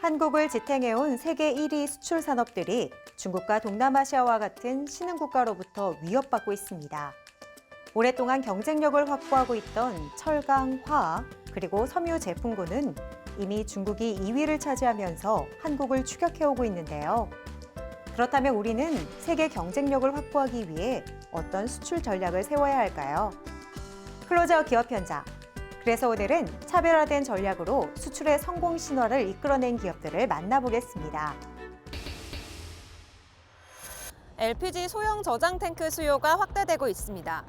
한국을 지탱해온 세계 1위 수출 산업들이 중국과 동남아시아와 같은 신흥국가로부터 위협받고 있습니다. 오랫동안 경쟁력을 확보하고 있던 철강, 화학, 그리고 섬유 제품군은 이미 중국이 2위를 차지하면서 한국을 추격해오고 있는데요. 그렇다면 우리는 세계 경쟁력을 확보하기 위해 어떤 수출 전략을 세워야 할까요? 클로즈아웃 기업 현장. 그래서 오늘은 차별화된 전략으로 수출의 성공 신화를 이끌어낸 기업들을 만나보겠습니다. LPG 소형 저장 탱크 수요가 확대되고 있습니다.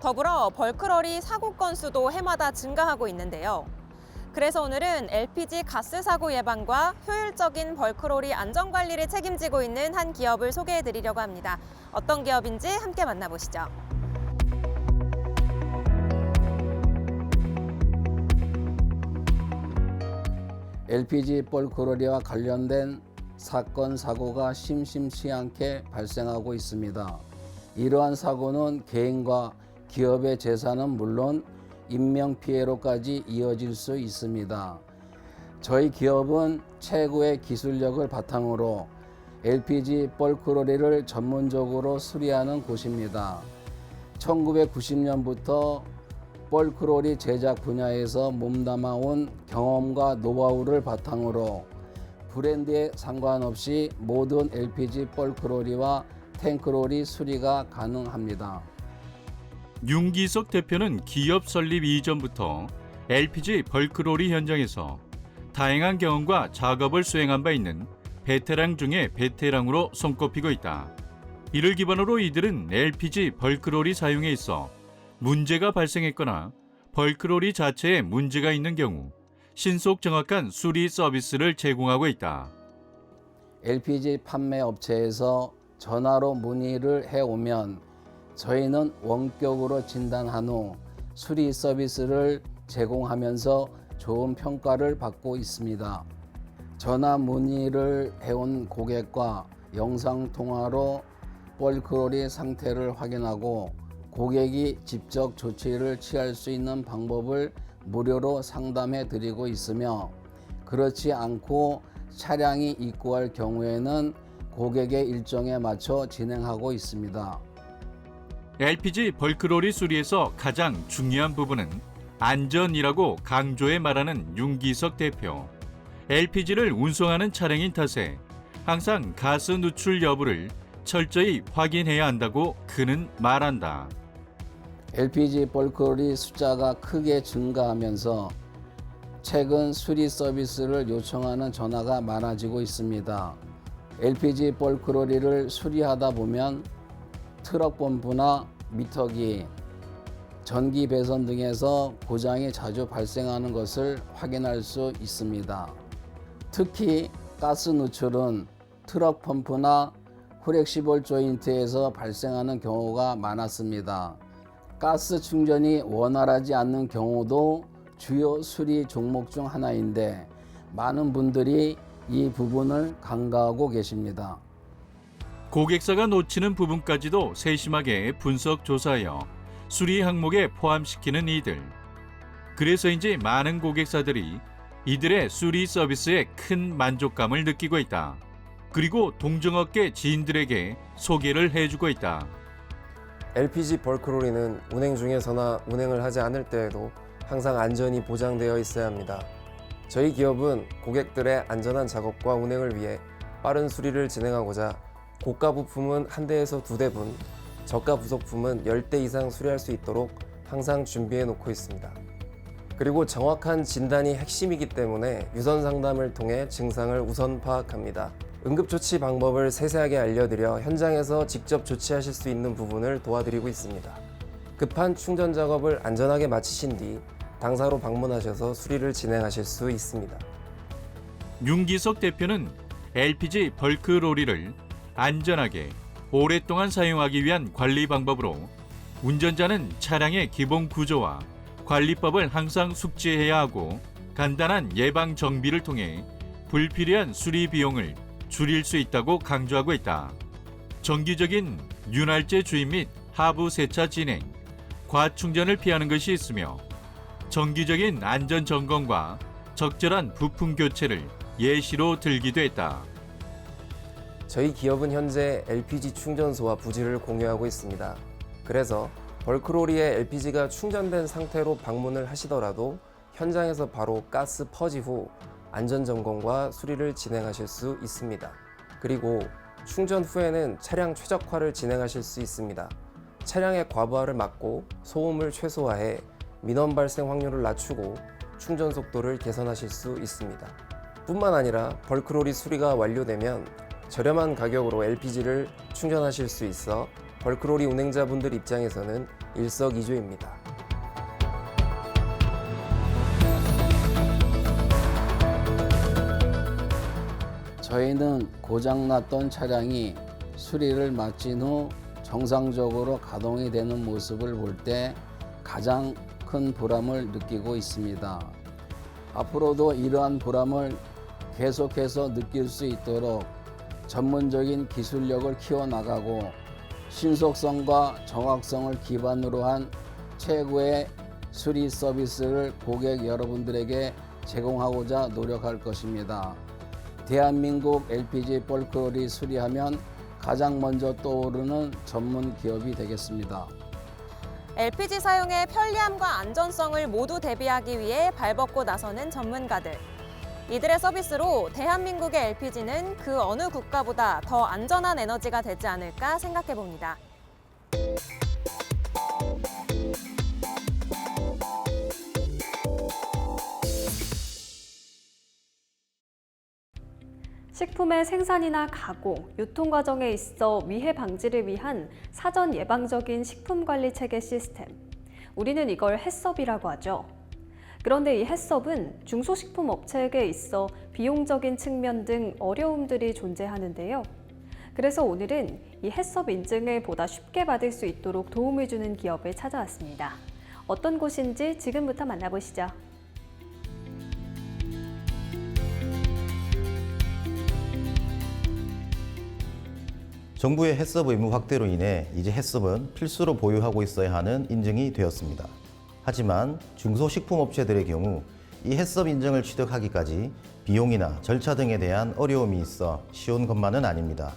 더불어 벌크러리 사고 건수도 해마다 증가하고 있는데요. 그래서 오늘은 LPG 가스 사고 예방과 효율적인 벌크러리 안전관리를 책임지고 있는 한 기업을 소개해드리려고 합니다. 어떤 기업인지 함께 만나보시죠. LPG 벌크러리와 관련된 사건, 사고가 심심치 않게 발생하고 있습니다. 이러한 사고는 개인과 기업의 재산은 물론 인명피해로까지 이어질 수 있습니다. 저희 기업은 최고의 기술력을 바탕으로 LPG 벌크러리를 전문적으로 수리하는 곳입니다. 1990년부터 벌크러리 제작 분야에서 몸담아온 경험과 노하우를 바탕으로 브랜드에 상관없이 모든 LPG 벌크러리와 탱크러리 수리가 가능합니다. 윤기석 대표는 기업 설립 이전부터 LPG 벌크러리 현장에서 다양한 경험과 작업을 수행한 바 있는 베테랑 중에 베테랑으로 손꼽히고 있다. 이를 기반으로 이들은 LPG 벌크러리 사용에 있어 문제가 발생했거나 벌크러리 자체에 문제가 있는 경우 신속 정확한 수리 서비스를 제공하고 있다. LPG 판매 업체에서 전화로 문의를 해오면 저희는 원격으로 진단한 후 수리 서비스를 제공하면서 좋은 평가를 받고 있습니다. 전화 문의를 해온 고객과 영상통화로 벌크러리 상태를 확인하고 고객이 직접 조치를 취할 수 있는 방법을 무료로 상담해 드리고 있으며, 그렇지 않고 차량이 입고할 경우에는 고객의 일정에 맞춰 진행하고 있습니다. LPG 벌크러리 수리에서 가장 중요한 부분은 안전이라고 강조해 말하는 윤기석 대표. LPG를 운송하는 차량인 탓에 항상 가스 누출 여부를 철저히 확인해야 한다고 그는 말한다. LPG 벌크러리 숫자가 크게 증가하면서 최근 수리 서비스를 요청하는 전화가 많아지고 있습니다. LPG 벌크러리를 수리하다 보면 트럭 펌프나 미터기, 전기 배선 등에서 고장이 자주 발생하는 것을 확인할 수 있습니다. 특히 가스 누출은 트럭 펌프나 플렉시블 조인트에서 발생하는 경우가 많았습니다. 가스 충전이 원활하지 않는 경우도 주요 수리 종목 중 하나인데 많은 분들이 이 부분을 간과하고 계십니다. 고객사가 놓치는 부분까지도 세심하게 분석 조사하여 수리 항목에 포함시키는 이들. 그래서인지 많은 고객사들이 이들의 수리 서비스에 큰 만족감을 느끼고 있다. 그리고 동종업계 지인들에게 소개를 해주고 있다. LPG 벌크러리는 운행 중에서나 운행을 하지 않을 때에도 항상 안전이 보장되어 있어야 합니다. 저희 기업은 고객들의 안전한 작업과 운행을 위해 빠른 수리를 진행하고자 고가 부품은 한 대에서 두 대분, 저가 부속품은 10대 이상 수리할 수 있도록 항상 준비해 놓고 있습니다. 그리고 정확한 진단이 핵심이기 때문에 유선 상담을 통해 증상을 우선 파악합니다. 응급조치 방법을 세세하게 알려드려 현장에서 직접 조치하실 수 있는 부분을 도와드리고 있습니다. 급한 충전 작업을 안전하게 마치신 뒤 당사로 방문하셔서 수리를 진행하실 수 있습니다. 윤기석 대표는 LPG 벌크러리를 안전하게 오랫동안 사용하기 위한 관리 방법으로 운전자는 차량의 기본 구조와 관리법을 항상 숙지해야 하고 간단한 예방 정비를 통해 불필요한 수리 비용을 줄일 수 있다고 강조하고 있다. 정기적인 윤활제 주입 및 하부 세차 진행, 과충전을 피하는 것이 있으며 정기적인 안전 점검과 적절한 부품 교체를 예시로 들기도 했다. 저희 기업은 현재 LPG 충전소와 부지를 공유하고 있습니다. 그래서 벌크로리에 LPG가 충전된 상태로 방문을 하시더라도 현장에서 바로 가스 퍼지 후 안전점검과 수리를 진행하실 수 있습니다. 그리고 충전 후에는 차량 최적화를 진행하실 수 있습니다. 차량의 과부하를 막고 소음을 최소화해 민원 발생 확률을 낮추고 충전 속도를 개선하실 수 있습니다. 뿐만 아니라 벌크로리 수리가 완료되면 저렴한 가격으로 LPG를 충전하실 수 있어 벌크로리 운행자분들 입장에서는 일석이조입니다. 저희는 고장났던 차량이 수리를 마친 후 정상적으로 가동이 되는 모습을 볼 때 가장 큰 보람을 느끼고 있습니다. 앞으로도 이러한 보람을 계속해서 느낄 수 있도록 전문적인 기술력을 키워나가고 신속성과 정확성을 기반으로 한 최고의 수리 서비스를 고객 여러분들에게 제공하고자 노력할 것입니다. 대한민국 LPG 벌크로리 수리하면 가장 먼저 떠오르는 전문 기업이 되겠습니다. LPG 사용의 편리함과 안전성을 모두 대비하기 위해 발벗고 나서는 전문가들. 이들의 서비스로 대한민국의 LPG는 그 어느 국가보다 더 안전한 에너지가 되지 않을까 생각해 봅니다. 식품의 생산이나 가공, 유통 과정에 있어 위해 방지를 위한 사전 예방적인 식품 관리 체계 시스템. 우리는 이걸 햇섭이라고 하죠. 그런데 이 햇섭은 중소식품 업체에게 있어 비용적인 측면 등 어려움들이 존재하는데요. 그래서 오늘은 이 햇섭 인증을 보다 쉽게 받을 수 있도록 도움을 주는 기업을 찾아왔습니다. 어떤 곳인지 지금부터 만나보시죠. 정부의 햇섭 의무 확대로 인해 이제 햇섭은 필수로 보유하고 있어야 하는 인증이 되었습니다. 하지만 중소식품업체들의 경우 이 햇섭 인증을 취득하기까지 비용이나 절차 등에 대한 어려움이 있어 쉬운 것만은 아닙니다.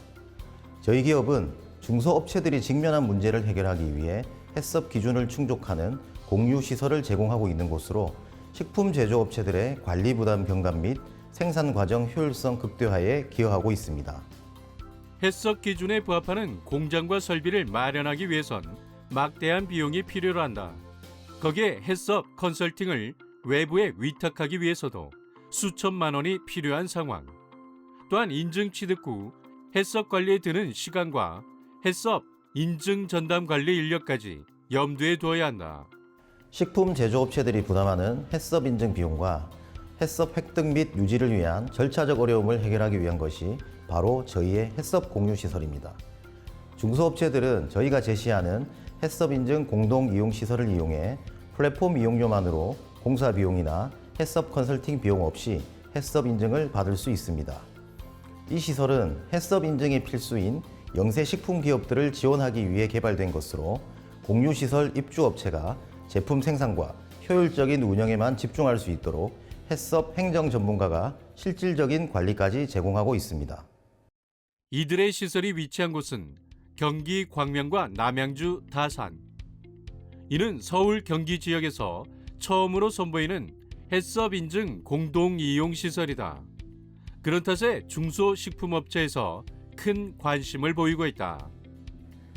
저희 기업은 중소업체들이 직면한 문제를 해결하기 위해 햇섭 기준을 충족하는 공유 시설을 제공하고 있는 곳으로 식품 제조업체들의 관리 부담 경감 및 생산 과정 효율성 극대화에 기여하고 있습니다. 햇섭 기준에 부합하는 공장과 설비를 마련하기 위해선 막대한 비용이 필요로 한다. 거기에 햇섭 컨설팅을 외부에 위탁하기 위해서도 수천만 원이 필요한 상황. 또한 인증 취득 후 햇섭 관리에 드는 시간과 햇섭 인증 전담 관리 인력까지 염두에 두어야 한다. 식품 제조업체들이 부담하는 햇섭 인증 비용과 햇섭 획득 및 유지를 위한 절차적 어려움을 해결하기 위한 것이 바로 저희의 햇섭 공유 시설입니다. 중소업체들은 저희가 제시하는 햇섭 인증 공동 이용 시설을 이용해 플랫폼 이용료만으로 공사 비용이나 햇섭 컨설팅 비용 없이 햇섭 인증을 받을 수 있습니다. 이 시설은 햇섭 인증이 필수인 영세 식품 기업들을 지원하기 위해 개발된 것으로 공유 시설 입주업체가 제품 생산과 효율적인 운영에만 집중할 수 있도록 햇섭 행정 전문가가 실질적인 관리까지 제공하고 있습니다. 이들의 시설이 위치한 곳은 경기 광명과 남양주 다산. 이는 서울 경기 지역에서 처음으로 선보이는 햇섭 인증 공동 이용 시설이다. 그런 탓에 중소식품업체에서 큰 관심을 보이고 있다.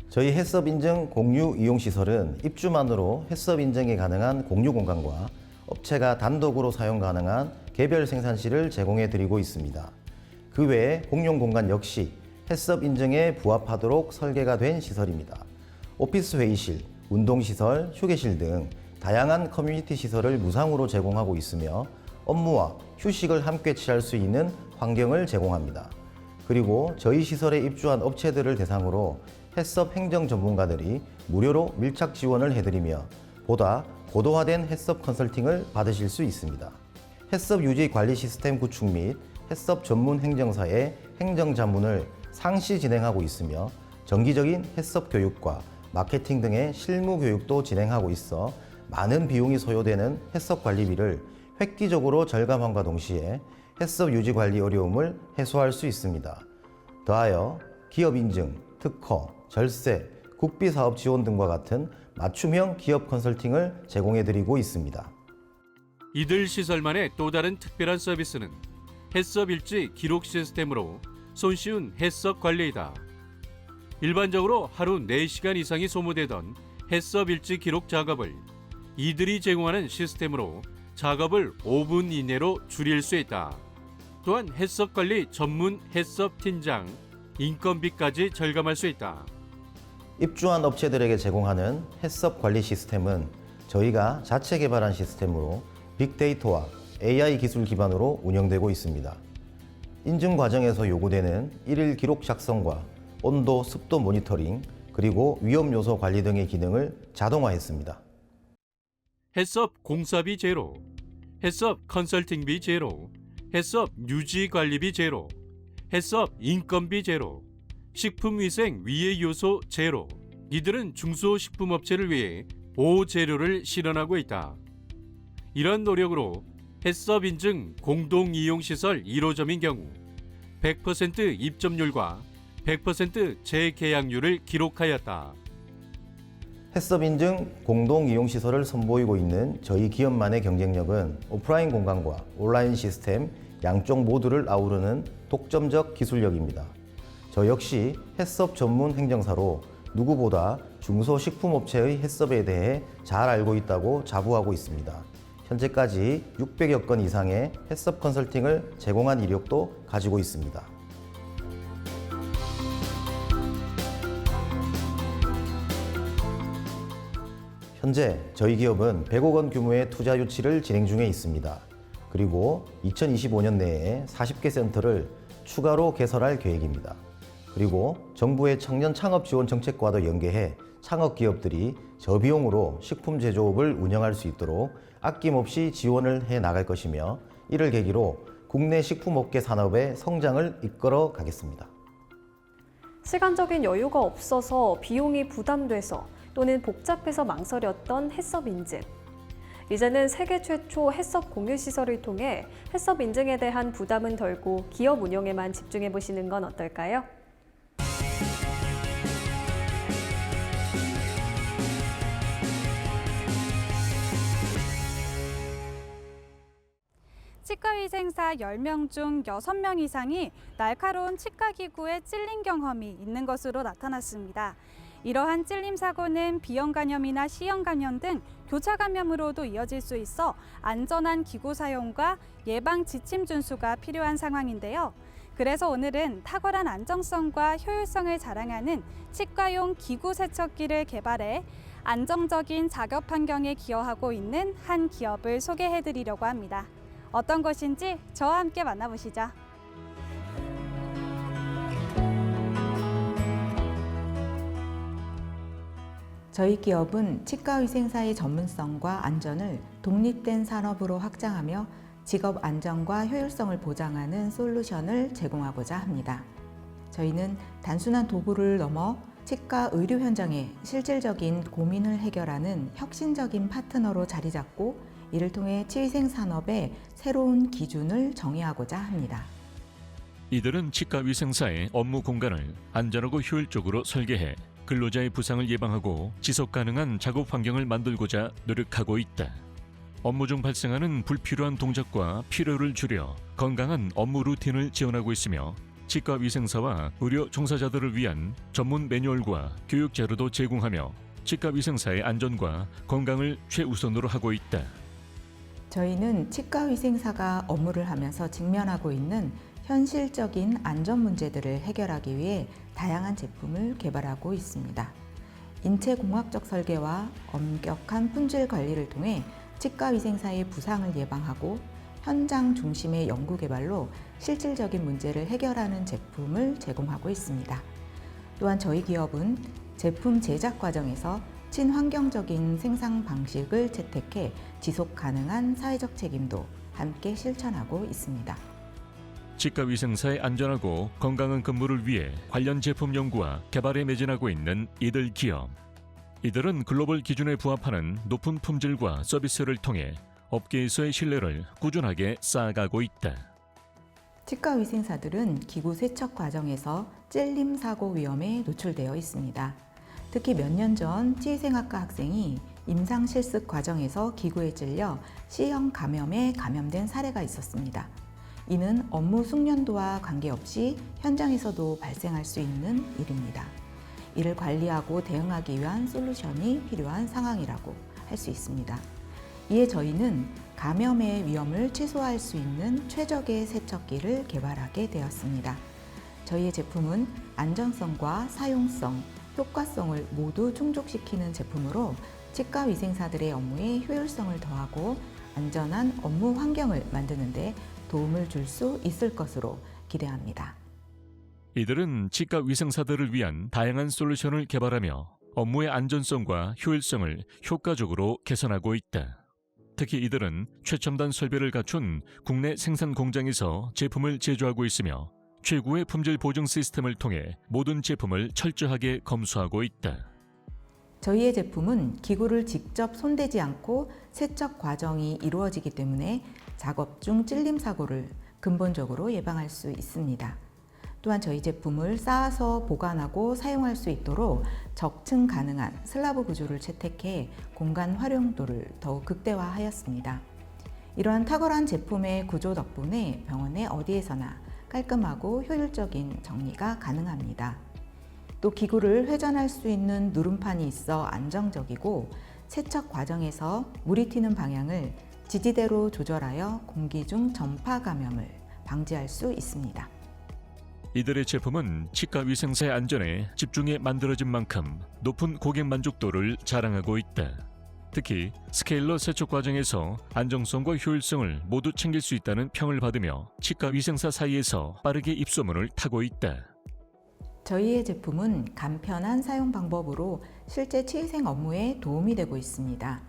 저희 햇섭 인증 공유 이용 시설은 입주만으로 햇섭 인증이 가능한 공유 공간과 업체가 단독으로 사용 가능한 개별 생산실을 제공해 드리고 있습니다. 그 외에 공용 공간 역시 햇섭 인증에 부합하도록 설계가 된 시설입니다. 오피스 회의실, 운동시설, 휴게실 등 다양한 커뮤니티 시설을 무상으로 제공하고 있으며 업무와 휴식을 함께 취할 수 있는 환경을 제공합니다. 그리고 저희 시설에 입주한 업체들을 대상으로 햇섭 행정 전문가들이 무료로 밀착 지원을 해드리며 보다 고도화된 햇섭 컨설팅을 받으실 수 있습니다. 햇섭 유지 관리 시스템 구축 및 햇섭 전문 행정사의 행정 자문을 상시 진행하고 있으며 정기적인 햇섭 교육과 마케팅 등의 실무 교육도 진행하고 있어 많은 비용이 소요되는 햇섭 관리비를 획기적으로 절감함과 동시에 해썹 유지 관리 어려움을 해소할 수 있습니다. 더하여 기업 인증, 특허, 절세, 국비 사업 지원 등과 같은 맞춤형 기업 컨설팅을 제공해드리고 있습니다. 이들 시설만의 또 다른 특별한 서비스는 해썹 일지 기록 시스템으로 손쉬운 해썹 관리이다. 일반적으로 하루 4시간 이상이 소모되던 해썹 일지 기록 작업을 이들이 제공하는 시스템으로 작업을 5분 이내로 줄일 수 있다. 또한 해썹 관리 전문 해썹 팀장 인건비까지 절감할 수 있다. 입주한 업체들에게 제공하는 해썹 관리 시스템은 저희가 자체 개발한 시스템으로 빅데이터와 AI 기술 기반으로 운영되고 있습니다. 인증 과정에서 요구되는 일일 기록 작성과 온도, 습도 모니터링, 그리고 위험 요소 관리 등의 기능을 자동화했습니다. 해썹 공사비 제로, 해썹 컨설팅비 제로, 해썹 유지 관리비 제로, 해썹 인건비 제로, 식품위생 위해 요소 제로. 이들은 중소식품업체를 위해 보재료를 실현하고 있다. 이런 노력으로 해썹 인증 공동이용시설 1호점인 경우 100% 입점률과 100% 재계약률을 기록하였다. 해썹 인증 공동이용시설을 선보이고 있는 저희 기업만의 경쟁력은 오프라인 공간과 온라인 시스템 양쪽 모두를 아우르는 독점적 기술력입니다. 저 역시 해썹 전문 행정사로 누구보다 중소식품업체의 해썹에 대해 잘 알고 있다고 자부하고 있습니다. 현재까지 600여 건 이상의 해썹 컨설팅을 제공한 이력도 가지고 있습니다. 현재 저희 기업은 100억 원 규모의 투자 유치를 진행 중에 있습니다. 그리고 2025년 내에 40개 센터를 추가로 개설할 계획입니다. 그리고 정부의 청년 창업 지원 정책과도 연계해 창업 기업들이 저비용으로 식품 제조업을 운영할 수 있도록 아낌없이 지원을 해 나갈 것이며, 이를 계기로 국내 식품업계 산업의 성장을 이끌어 가겠습니다. 시간적인 여유가 없어서 비용이 부담돼서 또는 복잡해서 망설였던 해썹 인증. 이제는 세계 최초 해썹 공유 시설을 통해 해썹 인증에 대한 부담은 덜고 기업 운영에만 집중해 보시는 건 어떨까요? 치과위생사 10명 중 6명 이상이 날카로운 치과기구에 찔린 경험이 있는 것으로 나타났습니다. 이러한 찔림 사고는 B형 감염이나 C형 감염 등 교차 감염으로도 이어질 수 있어 안전한 기구 사용과 예방 지침 준수가 필요한 상황인데요. 그래서 오늘은 탁월한 안정성과 효율성을 자랑하는 치과용 기구 세척기를 개발해 안정적인 작업 환경에 기여하고 있는 한 기업을 소개해드리려고 합니다. 어떤 것인지 저와 함께 만나보시죠. 저희 기업은 치과위생사의 전문성과 안전을 독립된 산업으로 확장하며 직업 안전과 효율성을 보장하는 솔루션을 제공하고자 합니다. 저희는 단순한 도구를 넘어 치과 의료 현장의 실질적인 고민을 해결하는 혁신적인 파트너로 자리 잡고, 이를 통해 치위생 산업의 새로운 기준을 정의하고자 합니다. 이들은 치과위생사의 업무 공간을 안전하고 효율적으로 설계해 근로자의 부상을 예방하고 지속 가능한 작업 환경을 만들고자 노력하고 있다. 업무 중 발생하는 불필요한 동작과 피로를 줄여 건강한 업무 루틴을 지원하고 있으며, 치과위생사와 의료 종사자들을 위한 전문 매뉴얼과 교육 자료도 제공하며 치과위생사의 안전과 건강을 최우선으로 하고 있다. 저희는 치과위생사가 업무를 하면서 직면하고 있는 현실적인 안전 문제들을 해결하기 위해 다양한 제품을 개발하고 있습니다. 인체공학적 설계와 엄격한 품질 관리를 통해 치과위생사의 부상을 예방하고 현장 중심의 연구 개발로 실질적인 문제를 해결하는 제품을 제공하고 있습니다. 또한 저희 기업은 제품 제작 과정에서 친환경적인 생산 방식을 채택해 지속 가능한 사회적 책임도 함께 실천하고 있습니다. 치과위생사의 안전하고 건강한 근무를 위해 관련 제품 연구와 개발에 매진하고 있는 이들 기업. 이들은 글로벌 기준에 부합하는 높은 품질과 서비스를 통해 업계에서의 신뢰를 꾸준하게 쌓아가고 있다. 치과위생사들은 기구 세척 과정에서 찔림 사고 위험에 노출되어 있습니다. 특히 몇 년 전 치위생학과 학생이 임상 실습 과정에서 기구에 찔려 C형 감염에 감염된 사례가 있었습니다. 이는 업무 숙련도와 관계없이 현장에서도 발생할 수 있는 일입니다. 이를 관리하고 대응하기 위한 솔루션이 필요한 상황이라고 할 수 있습니다. 이에 저희는 감염의 위험을 최소화할 수 있는 최적의 세척기를 개발하게 되었습니다. 저희의 제품은 안전성과 사용성, 효과성을 모두 충족시키는 제품으로 치과위생사들의 업무에 효율성을 더하고 안전한 업무 환경을 만드는 데 도움을 줄 수 있을 것으로 기대합니다. 이들은 치과위생사들을 위한 다양한 솔루션을 개발하며 업무의 안전성과 효율성을 효과적으로 개선하고 있다. 특히 이들은 최첨단 설비를 갖춘 국내 생산 공장에서 제품을 제조하고 있으며 최고의 품질 보증 시스템을 통해 모든 제품을 철저하게 검수하고 있다. 저희의 제품은 기구를 직접 손대지 않고 세척 과정이 이루어지기 때문에 작업 중 찔림 사고를 근본적으로 예방할 수 있습니다. 또한 저희 제품을 쌓아서 보관하고 사용할 수 있도록 적층 가능한 슬라브 구조를 채택해 공간 활용도를 더욱 극대화하였습니다. 이러한 탁월한 제품의 구조 덕분에 병원의 어디에서나 깔끔하고 효율적인 정리가 가능합니다. 또 기구를 회전할 수 있는 누름판이 있어 안정적이고 세척 과정에서 물이 튀는 방향을 지지대로 조절하여 공기 중 전파 감염을 방지할 수 있습니다. 이들의 제품은 치과위생사의 안전에 집중해 만들어진 만큼 높은 고객 만족도를 자랑하고 있다. 특히 스케일러 세척 과정에서 안정성과 효율성을 모두 챙길 수 있다는 평을 받으며 치과위생사 사이에서 빠르게 입소문을 타고 있다. 저희의 제품은 간편한 사용 방법으로 실제 치위생 업무에 도움이 되고 있습니다.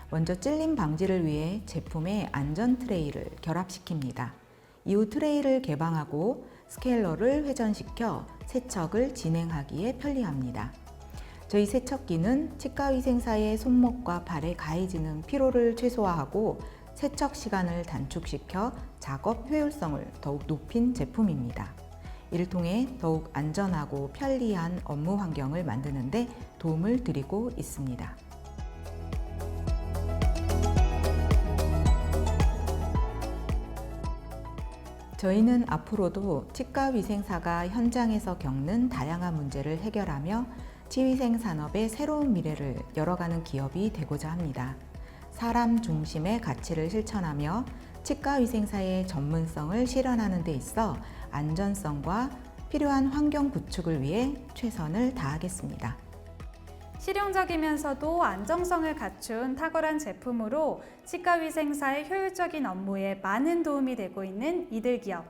먼저 찔림 방지를 위해 제품에 안전 트레이를 결합시킵니다. 이후 트레이를 개방하고 스케일러를 회전시켜 세척을 진행하기에 편리합니다. 저희 세척기는 치과위생사의 손목과 발에 가해지는 피로를 최소화하고 세척 시간을 단축시켜 작업 효율성을 더욱 높인 제품입니다. 이를 통해 더욱 안전하고 편리한 업무 환경을 만드는 데 도움을 드리고 있습니다. 저희는 앞으로도 치과위생사가 현장에서 겪는 다양한 문제를 해결하며 치위생 산업의 새로운 미래를 열어가는 기업이 되고자 합니다. 사람 중심의 가치를 실천하며 치과위생사의 전문성을 실현하는 데 있어 안전성과 필요한 환경 구축을 위해 최선을 다하겠습니다. 실용적이면서도 안정성을 갖춘 탁월한 제품으로 치과위생사의 효율적인 업무에 많은 도움이 되고 있는 이들 기업.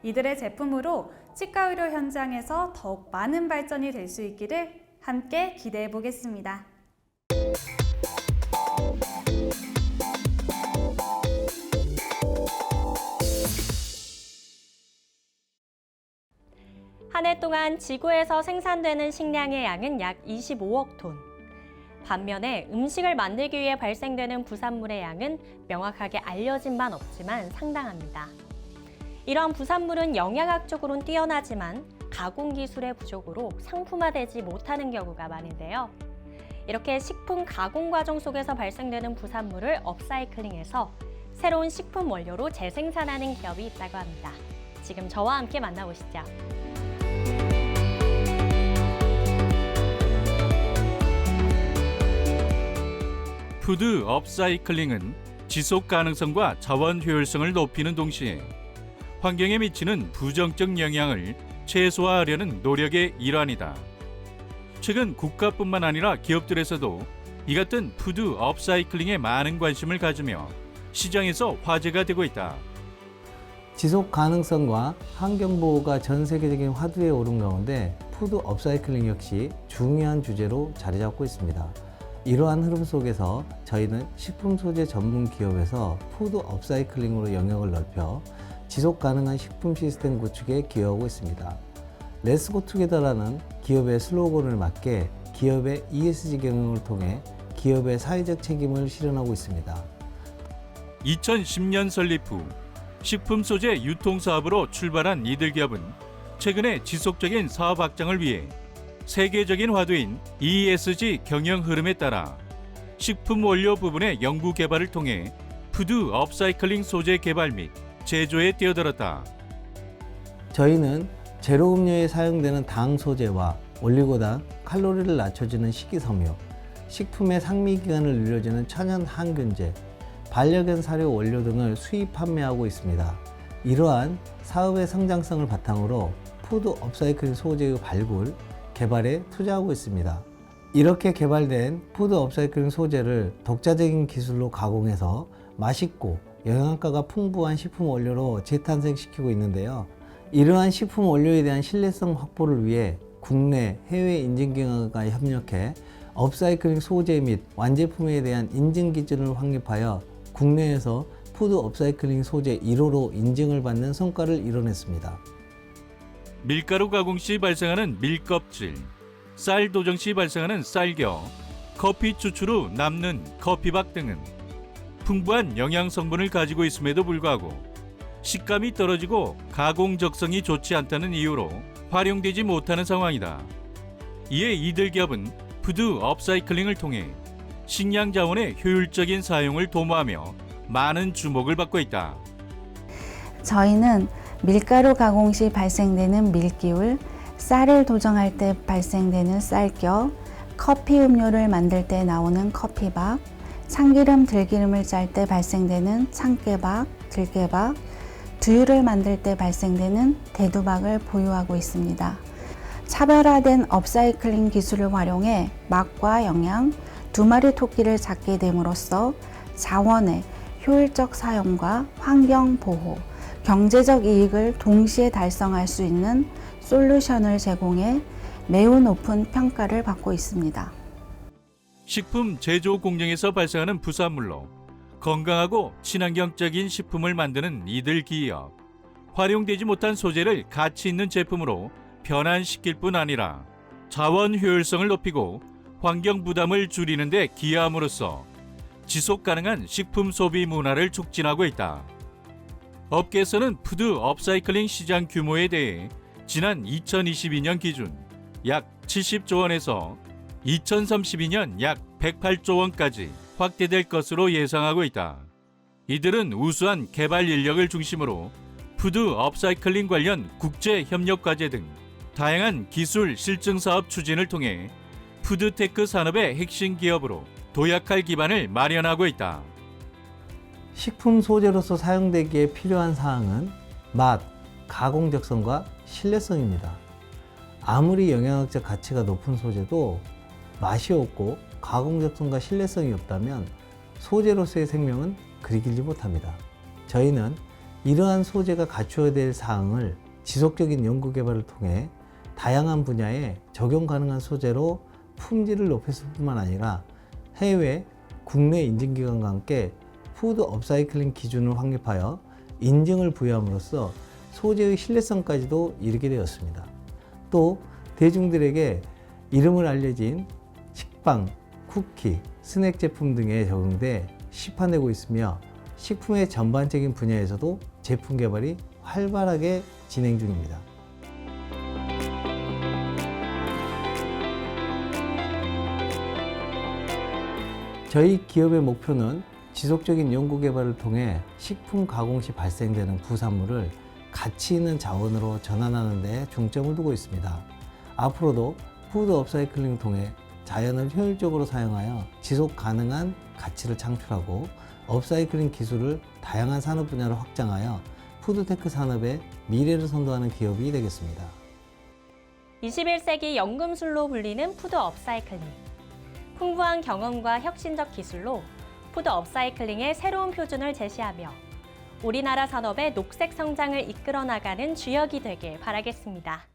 이들의 제품으로 치과의료 현장에서 더욱 많은 발전이 될 수 있기를 함께 기대해 보겠습니다. 한 해 동안 지구에서 생산되는 식량의 양은 약 25억 톤. 반면에 음식을 만들기 위해 발생되는 부산물의 양은 명확하게 알려진 바는 없지만 상당합니다. 이러한 부산물은 영양학적으로는 뛰어나지만 가공 기술의 부족으로 상품화되지 못하는 경우가 많은데요. 이렇게 식품 가공 과정 속에서 발생되는 부산물을 업사이클링해서 새로운 식품 원료로 재생산하는 기업이 있다고 합니다. 지금 저와 함께 만나보시죠. 푸드 업사이클링은 지속 가능성과 자원 효율성을 높이는 동시에 환경에 미치는 부정적 영향을 최소화하려는 노력의 일환이다. 최근 국가뿐만 아니라 기업들에서도 이 같은 푸드 업사이클링에 많은 관심을 가지며 시장에서 화제가 되고 있다. 지속 가능성과 환경 보호가 전 세계적인 화두에 오른 가운데 푸드 업사이클링 역시 중요한 주제로 자리 잡고 있습니다. 이러한 흐름 속에서 저희는 식품 소재 전문 기업에서 푸드 업사이클링으로 영역을 넓혀 지속 가능한 식품 시스템 구축에 기여하고 있습니다. Let's Go Together라는 기업의 슬로건을 맞게 기업의 ESG 경영을 통해 기업의 사회적 책임을 실현하고 있습니다. 2010년 설립 후 식품 소재 유통 사업으로 출발한 이들 기업은 최근에 지속적인 사업 확장을 위해 세계적인 화두인 ESG 경영 흐름에 따라 식품 원료 부분의 연구 개발을 통해 푸드 업사이클링 소재 개발 및 제조에 뛰어들었다. 저희는 제로 음료에 사용되는 당 소재와 올리고당, 칼로리를 낮춰주는 식이섬유, 식품의 상미기간을 늘려주는 천연 항균제, 반려견 사료 원료 등을 수입 판매하고 있습니다. 이러한 사업의 성장성을 바탕으로 푸드 업사이클링 소재의 발굴, 개발에 투자하고 있습니다. 이렇게 개발된 푸드 업사이클링 소재를 독자적인 기술로 가공해서 맛있고 영양가가 풍부한 식품 원료로 재탄생시키고 있는데요. 이러한 식품 원료에 대한 신뢰성 확보를 위해 국내, 해외 인증기관과 협력해 업사이클링 소재 및 완제품에 대한 인증 기준을 확립하여 국내에서 푸드 업사이클링 소재 1호로 인증을 받는 성과를 이뤄냈습니다. 밀가루 가공 시 발생하는 밀껍질, 쌀 도정 시 발생하는 쌀겨, 커피 추출 후 남는 커피박 등은 풍부한 영양 성분을 가지고 있음에도 불구하고 식감이 떨어지고 가공 적성이 좋지 않다는 이유로 활용되지 못하는 상황이다. 이에 이들 기업은 푸드 업사이클링을 통해 식량 자원의 효율적인 사용을 도모하며 많은 주목을 받고 있다. 저희는 밀가루 가공 시 발생되는 밀기울, 쌀을 도정할 때 발생되는 쌀겨, 커피 음료를 만들 때 나오는 커피박, 참기름, 들기름을 짤 때 발생되는 참깨박, 들깨박, 두유를 만들 때 발생되는 대두박을 보유하고 있습니다. 차별화된 업사이클링 기술을 활용해 맛과 영양, 두 마리 토끼를 잡게 됨으로써 자원의 효율적 사용과 환경 보호, 경제적 이익을 동시에 달성할 수 있는 솔루션을 제공해 매우 높은 평가를 받고 있습니다. 식품 제조 공정에서 발생하는 부산물로 건강하고 친환경적인 식품을 만드는 이들 기업. 활용되지 못한 소재를 가치 있는 제품으로 변환시킬 뿐 아니라 자원 효율성을 높이고 환경 부담을 줄이는 데 기여함으로써 지속 가능한 식품 소비 문화를 촉진하고 있다. 업계에서는 푸드 업사이클링 시장 규모에 대해 지난 2022년 기준 약 70조 원에서 2032년 약 108조 원까지 확대될 것으로 예상하고 있다. 이들은 우수한 개발 인력을 중심으로 푸드 업사이클링 관련 국제 협력 과제 등 다양한 기술 실증 사업 추진을 통해 푸드테크 산업의 핵심 기업으로 도약할 기반을 마련하고 있다. 식품 소재로서 사용되기에 필요한 사항은 맛, 가공 적성과 신뢰성입니다. 아무리 영양학적 가치가 높은 소재도 맛이 없고 가공 적성과 신뢰성이 없다면 소재로서의 생명은 그리 길지 못합니다. 저희는 이러한 소재가 갖추어야 될 사항을 지속적인 연구 개발을 통해 다양한 분야에 적용 가능한 소재로 품질을 높였을 뿐만 아니라 해외, 국내 인증기관과 함께 푸드 업사이클링 기준을 확립하여 인증을 부여함으로써 소재의 신뢰성까지도 이르게 되었습니다. 또 대중들에게 이름을 알려진 식빵, 쿠키, 스낵 제품 등에 적용돼 시판되고 있으며 식품의 전반적인 분야에서도 제품 개발이 활발하게 진행 중입니다. 저희 기업의 목표는 지속적인 연구 개발을 통해 식품 가공 시 발생되는 부산물을 가치 있는 자원으로 전환하는 데 중점을 두고 있습니다. 앞으로도 푸드 업사이클링을 통해 자연을 효율적으로 사용하여 지속 가능한 가치를 창출하고 업사이클링 기술을 다양한 산업 분야로 확장하여 푸드테크 산업의 미래를 선도하는 기업이 되겠습니다. 21세기 연금술로 불리는 푸드 업사이클링. 풍부한 경험과 혁신적 기술로 푸드 업사이클링의 새로운 표준을 제시하며 우리나라 산업의 녹색 성장을 이끌어 나가는 주역이 되길 바라겠습니다.